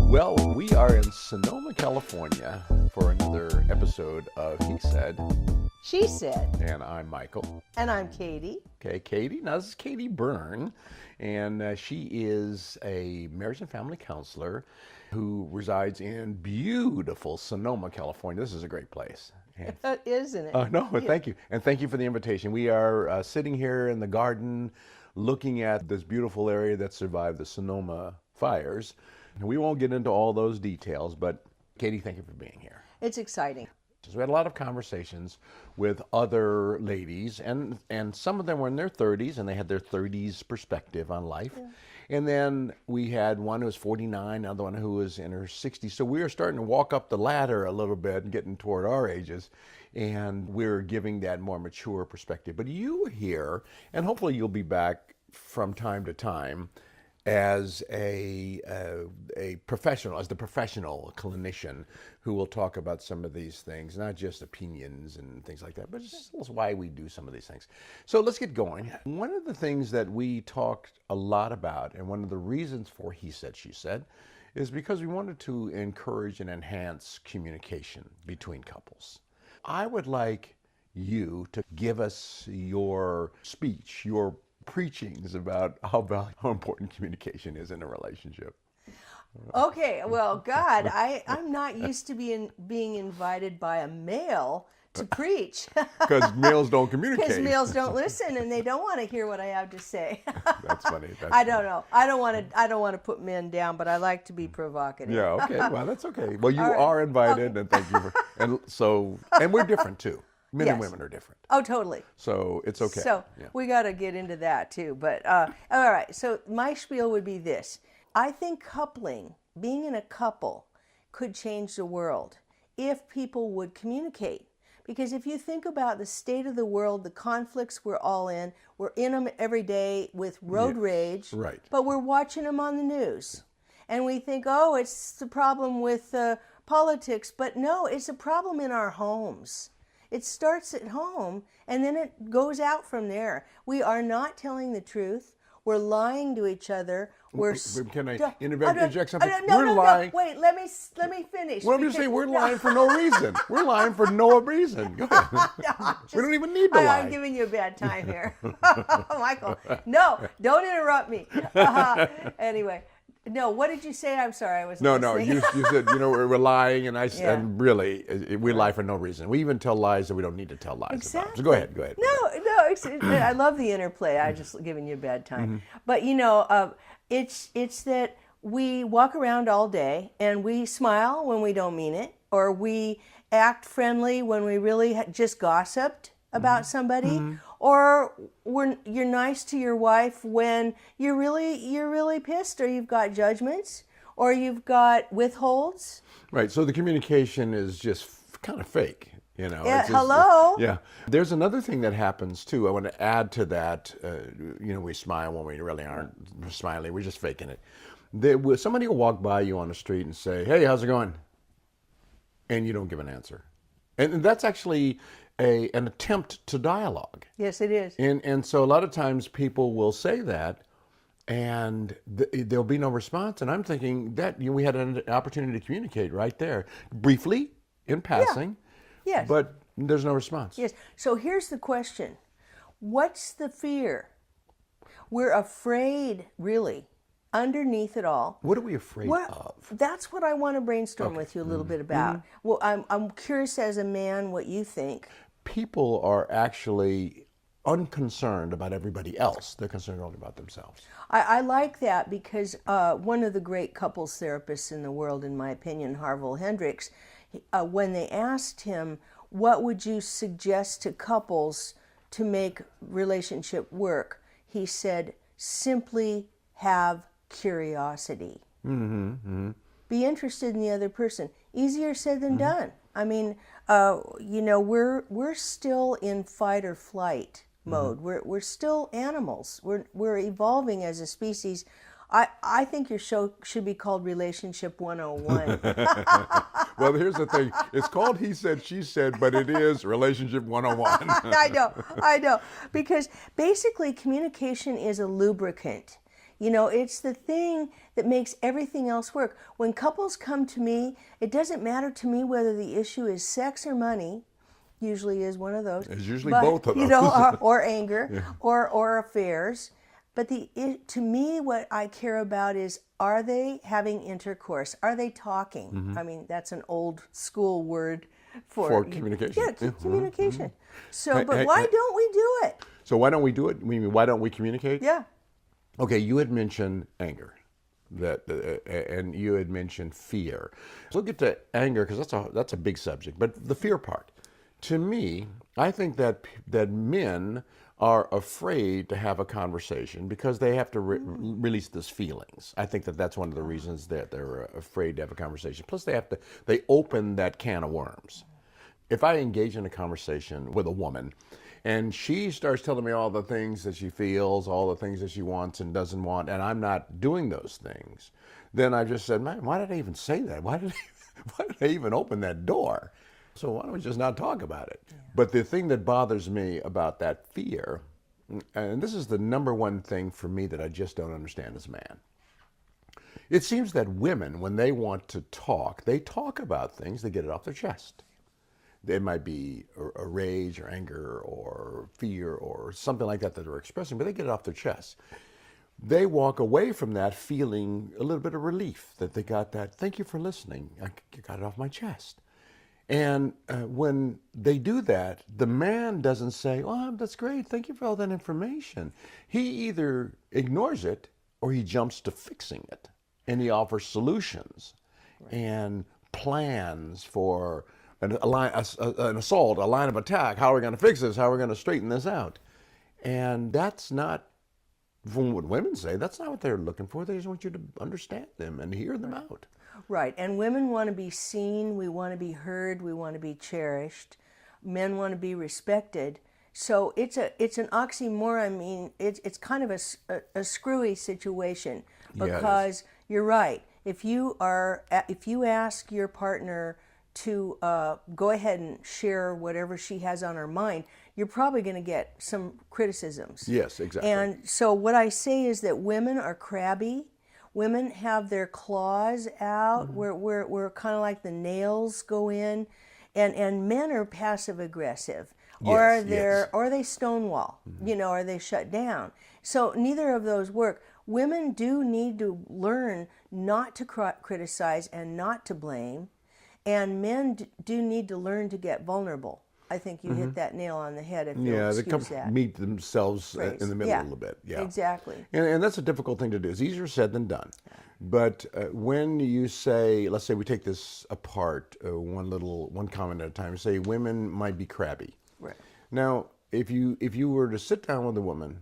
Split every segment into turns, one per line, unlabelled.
Well, we are in Sonoma, California for another episode of He Said.
She Said.
And I'm Michael.
And I'm Katie.
Okay, Katie. Now, this is Katie Byrne, and she is a marriage and family counselor who resides in beautiful Sonoma, California. This is a great place.
Isn't it?
No, thank you. And thank you for the invitation. We are sitting here in the garden looking at this beautiful area that survived the Sonoma fires. We won't get into all those details, but Katie, thank you for being here.
It's exciting.
So we had a lot of conversations with other ladies, and some of them were in their 30s, and they had their 30s perspective on life. Yeah. And then we had one who was 49, another one who was in her 60s. So we were starting to walk up the ladder a little bit and getting toward our ages, and we're giving that more mature perspective. But you here, and hopefully you'll be back from time to time, as a professional, as the professional clinician who will talk about some of these things, not just opinions and things like that, but just why we do some of these things. So let's get going. One of the things that we talked a lot about, and one of the reasons for He Said, She Said, is because we wanted to encourage and enhance communication between couples. I would like you to give us your speech, your preachings about how important communication is in a relationship.
Okay, well, God, I'm not used to being invited by a male to preach.
Because males don't communicate.
Because males don't listen, and they don't want to hear what I have to say.
That's funny.
I don't know. I don't want to put men down, but I like to be provocative.
Yeah. Okay. Well, that's okay. Well, you are invited, okay. And thank you for. And we're different too. Men and women are different.
Oh, totally.
So it's okay.
So we got to get into that too. But all right. So my spiel would be this. I think coupling, being in a couple, could change the world if people would communicate. Because if you think about the state of the world, the conflicts we're all in, we're in them every day with road rage.
Right.
But we're watching them on the news. And we think, oh, it's the problem with politics. But no, it's a problem in our homes. It starts at home, and then it goes out from there. We are not telling the truth. We're lying to each other.
Can I interject something?
We're lying. No. Wait, let me finish.
Well, I'm just saying we're lying for no reason. We're lying for no reason. Go ahead. We don't even need to lie.
I'm giving you a bad time here. Michael, no, don't interrupt me. Anyway. No, what did you say? I'm sorry, I was listening.
No, you said, we're lying, and really, we lie for no reason. We even tell lies that we don't need to tell lies about. So go ahead.
No, I love the interplay. I'm just giving you a bad time. Mm-hmm. But, it's that we walk around all day, and we smile when we don't mean it, or we act friendly when we really just gossiped about somebody. Mm-hmm. Or you're nice to your wife when you're really pissed, or you've got judgments, or you've got withholds.
Right. So the communication is just kind of fake,
Yeah. Hello.
Yeah. There's another thing that happens too. I want to add to that. We smile when we really aren't smiling. We're just faking it. Somebody will walk by you on the street and say, "Hey, how's it going?" And you don't give an answer, and that's actually an attempt to dialogue.
Yes, it is.
And so a lot of times people will say that, and there'll be no response. And I'm thinking that we had an opportunity to communicate right there, briefly, in passing.
Yeah. Yes.
But there's no response.
Yes. So here's the question: what's the fear? We're afraid, really. Underneath it all.
What are we afraid of?
That's what I want to brainstorm with you a little bit about. Mm-hmm. Well, I'm curious as a man what you think.
People are actually unconcerned about everybody else. They're concerned only about themselves.
I like that because one of the great couples therapists in the world, in my opinion, Harville Hendricks, when they asked him, what would you suggest to couples to make relationship work? He said, simply have curiosity. Mm-hmm, mm-hmm. Be interested in the other person. Easier said than done. I mean, we're still in fight or flight mode. Mm-hmm. We're still animals. We're evolving as a species I think your show should be called Relationship 101.
Well, here's the thing. It's called He Said, She Said, but it is Relationship 101.
I know. Because basically communication is a lubricant. You know, it's the thing that makes everything else work. When couples come to me, it doesn't matter to me whether the issue is sex or money. Usually is one of those.
It's usually both of those.
You know, or anger, or affairs. But to me, what I care about is, are they having intercourse? Are they talking?
Mm-hmm.
I mean, that's an old school word
For communication.
Yeah, communication. So, but
Hey,
why don't we do it?
So why don't we do it? I mean, why don't we communicate?
Yeah.
Okay, you had mentioned anger, and you had mentioned fear. So we'll get to anger because that's a big subject. But the fear part, to me, I think that men are afraid to have a conversation because they have to release these feelings. I think that's one of the reasons that they're afraid to have a conversation. Plus, they open that can of worms. If I engage in a conversation with a woman and she starts telling me all the things that she feels, all the things that she wants and doesn't want, and I'm not doing those things, then I just said, man, why did I even say that? Why did I even open that door? So why don't we just not talk about it? Yeah. But the thing that bothers me about that fear, and this is the number one thing for me that I just don't understand as a man. It seems that women, when they want to talk, they talk about things, they get it off their chest. It might be a rage or anger or fear or something like that they're expressing, but they get it off their chest. They walk away from that feeling a little bit of relief that they got that, thank you for listening, I got it off my chest. And when they do that, the man doesn't say, oh, that's great, thank you for all that information. He either ignores it or he jumps to fixing it. And he offers solutions and plans for an assault, a line of attack. How are we going to fix this? How are we going to straighten this out? And that's not, from what women say, that's not what they're looking for. They just want you to understand them and hear them out.
Right, and women want to be seen, we want to be heard, we want to be cherished. Men want to be respected. So it's an oxymoron. I mean, it's kind of a screwy situation because you're right. If you ask your partner to go ahead and share whatever she has on her mind, you're probably going to get some criticisms.
Yes, exactly.
And so what I say is that women are crabby. Women have their claws out, where kind of like the nails go in, and men are passive aggressive, or they stonewall, or they shut down. So neither of those work. Women do need to learn not to criticize and not to blame, and men do need to learn to get vulnerable. I think you hit that nail on the head if you'll excuse that.
They meet themselves in the middle a little bit. Yeah,
exactly.
And that's a difficult thing to do. It's easier said than done. But when you say, let's say we take this apart, one comment at a time, say women might be crabby.
Right.
Now, if you were to sit down with a woman,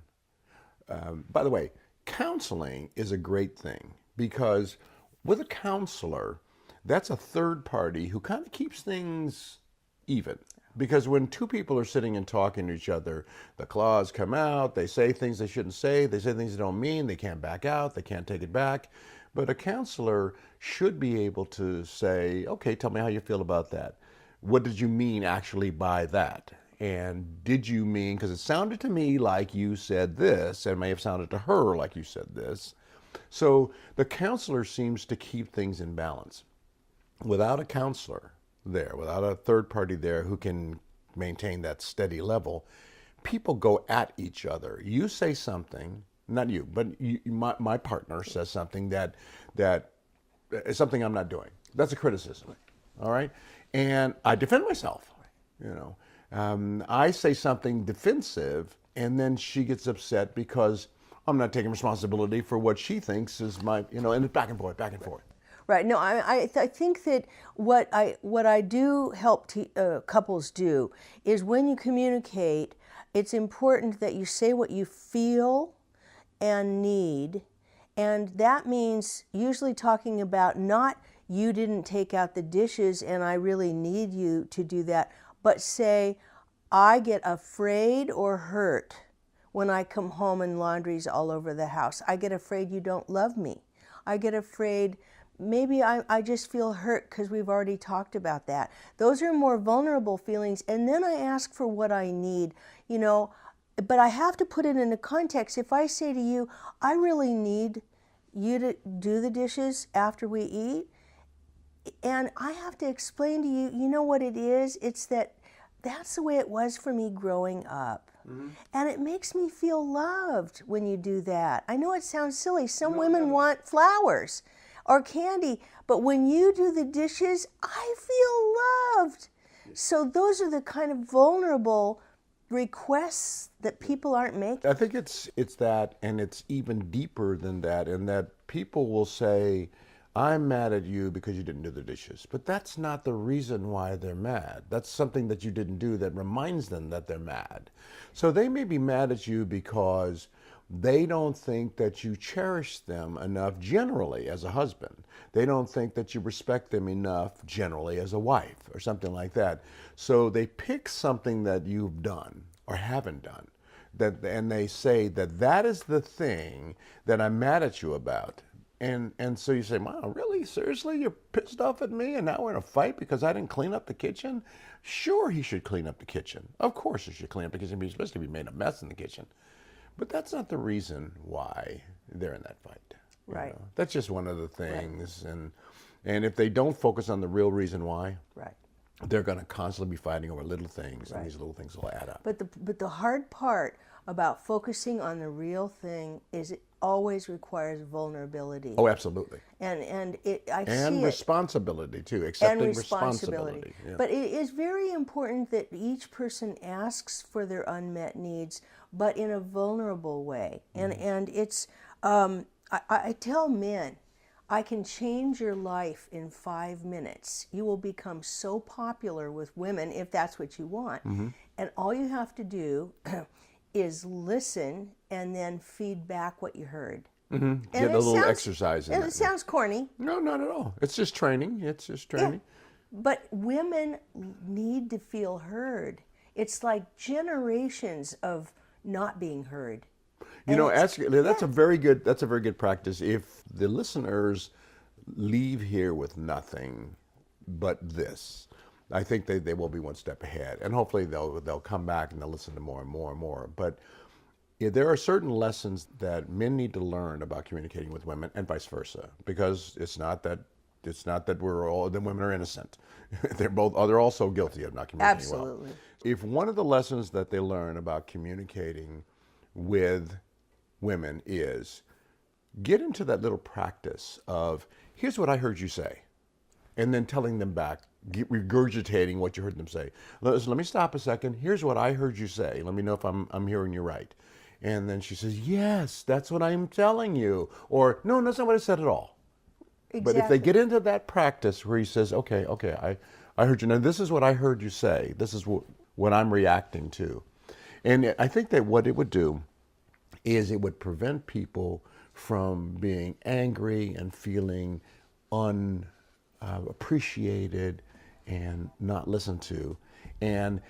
by the way, counseling is a great thing because with a counselor, that's a third party who kind of keeps things even. Because when two people are sitting and talking to each other, the claws come out, they say things they shouldn't say, they say things they don't mean, they can't back out, they can't take it back. But a counselor should be able to say, okay, tell me how you feel about that. What did you mean actually by that? And did you mean, because it sounded to me like you said this, and it may have sounded to her like you said this. So the counselor seems to keep things in balance. Without a counselor there, without a third party there who can maintain that steady level, people go at each other. You say something, not you, but my partner says something that is something I'm not doing. That's a criticism, all right? And I defend myself, I say something defensive, and then she gets upset because I'm not taking responsibility for what she thinks is my, and it's back and forth, back and forth.
Right. No, I think that what I do help couples do is when you communicate, it's important that you say what you feel and need, and that means usually talking about not you didn't take out the dishes and I really need you to do that, but say I get afraid or hurt when I come home and laundry's all over the house. I get afraid you don't love me. I get afraid maybe I just feel hurt because we've already talked about that. Those are more vulnerable feelings. And then I ask for what I need, you know, but I have to put it in a context. If I say to you, I really need you to do the dishes after we eat, and I have to explain to you, you know what it is? It's that's the way it was for me growing up. Mm-hmm. And it makes me feel loved when you do that. I know it sounds silly. Some women want flowers or candy, but when you do the dishes, I feel loved. So those are the kind of vulnerable requests that people aren't making.
I think it's that, and it's even deeper than that, in that people will say, I'm mad at you because you didn't do the dishes. But that's not the reason why they're mad. That's something that you didn't do that reminds them that they're mad. So they may be mad at you because they don't think that you cherish them enough generally as a husband. They don't think that you respect them enough generally as a wife or something like that. So they pick something that you've done or haven't done, and they say that is the thing that I'm mad at you about. And so you say, Mom, really? Seriously? You're pissed off at me and now we're in a fight because I didn't clean up the kitchen? Sure, he should clean up the kitchen. Of course he should clean up the kitchen. He's supposed to be made a mess in the kitchen. But that's not the reason why they're in that fight.
Right.
You know? That's just one of the things. Right. And if they don't focus on the real reason why,
right,
they're going to constantly be fighting over little things,
right,
and these little things will add up.
But the hard part about focusing on the real thing is it always requires vulnerability.
Oh, absolutely.
And I
see responsibility too, accepting responsibility.
Yeah. But it is very important that each person asks for their unmet needs, but in a vulnerable way. Mm-hmm. And it's I tell men, I can change your life in 5 minutes. You will become so popular with women if that's what you want. Mm-hmm. And all you have to do is listen and then feed back what you heard.
Mm-hmm. Get a little exercise in
it. It sounds corny.
No, not at all. It's just training. Yeah.
But women need to feel heard. It's like generations of not being heard.
You know, that's a very good practice. If the listeners leave here with nothing but this, I think they will be one step ahead, and hopefully they'll come back and they'll listen to more and more and more. But there are certain lessons that men need to learn about communicating with women, and vice versa, because it's not that the women are innocent. They're also guilty of not communicating well.
Absolutely.
If one of the lessons that they learn about communicating with women is get into that little practice of, here's what I heard you say, and then telling them back, regurgitating what you heard them say. Let me stop a second. Here's what I heard you say. Let me know if I'm hearing you right. And then she says, yes, that's what I'm telling you. Or, no, that's not what I said at all. Exactly. But if they get into that practice where he says, okay, I heard you. Now, this is what I heard you say. This is what I'm reacting to. And I think that what it would do is it would prevent people from being angry and feeling unappreciated and not listened to. And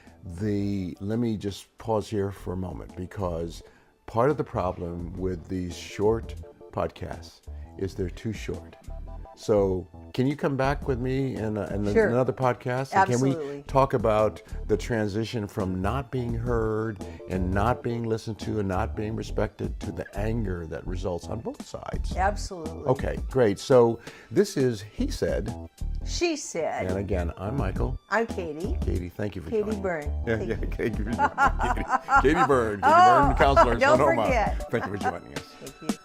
let me just pause here for a moment, because part of the problem with these short podcasts is they're too short. So can you come back with me in
Sure.
another podcast?
Absolutely.
Can we talk about the transition from not being heard and not being listened to and not being respected to the anger that results on both sides?
Absolutely.
Okay, great. So this is He Said.
She Said.
And again, I'm Michael.
I'm Katie.
Katie, thank you for joining.
Katie Byrne.
Yeah, Katie Byrne. Katie Byrne, the counselor.
Don't forget.
Thank you for joining us.
Thank you.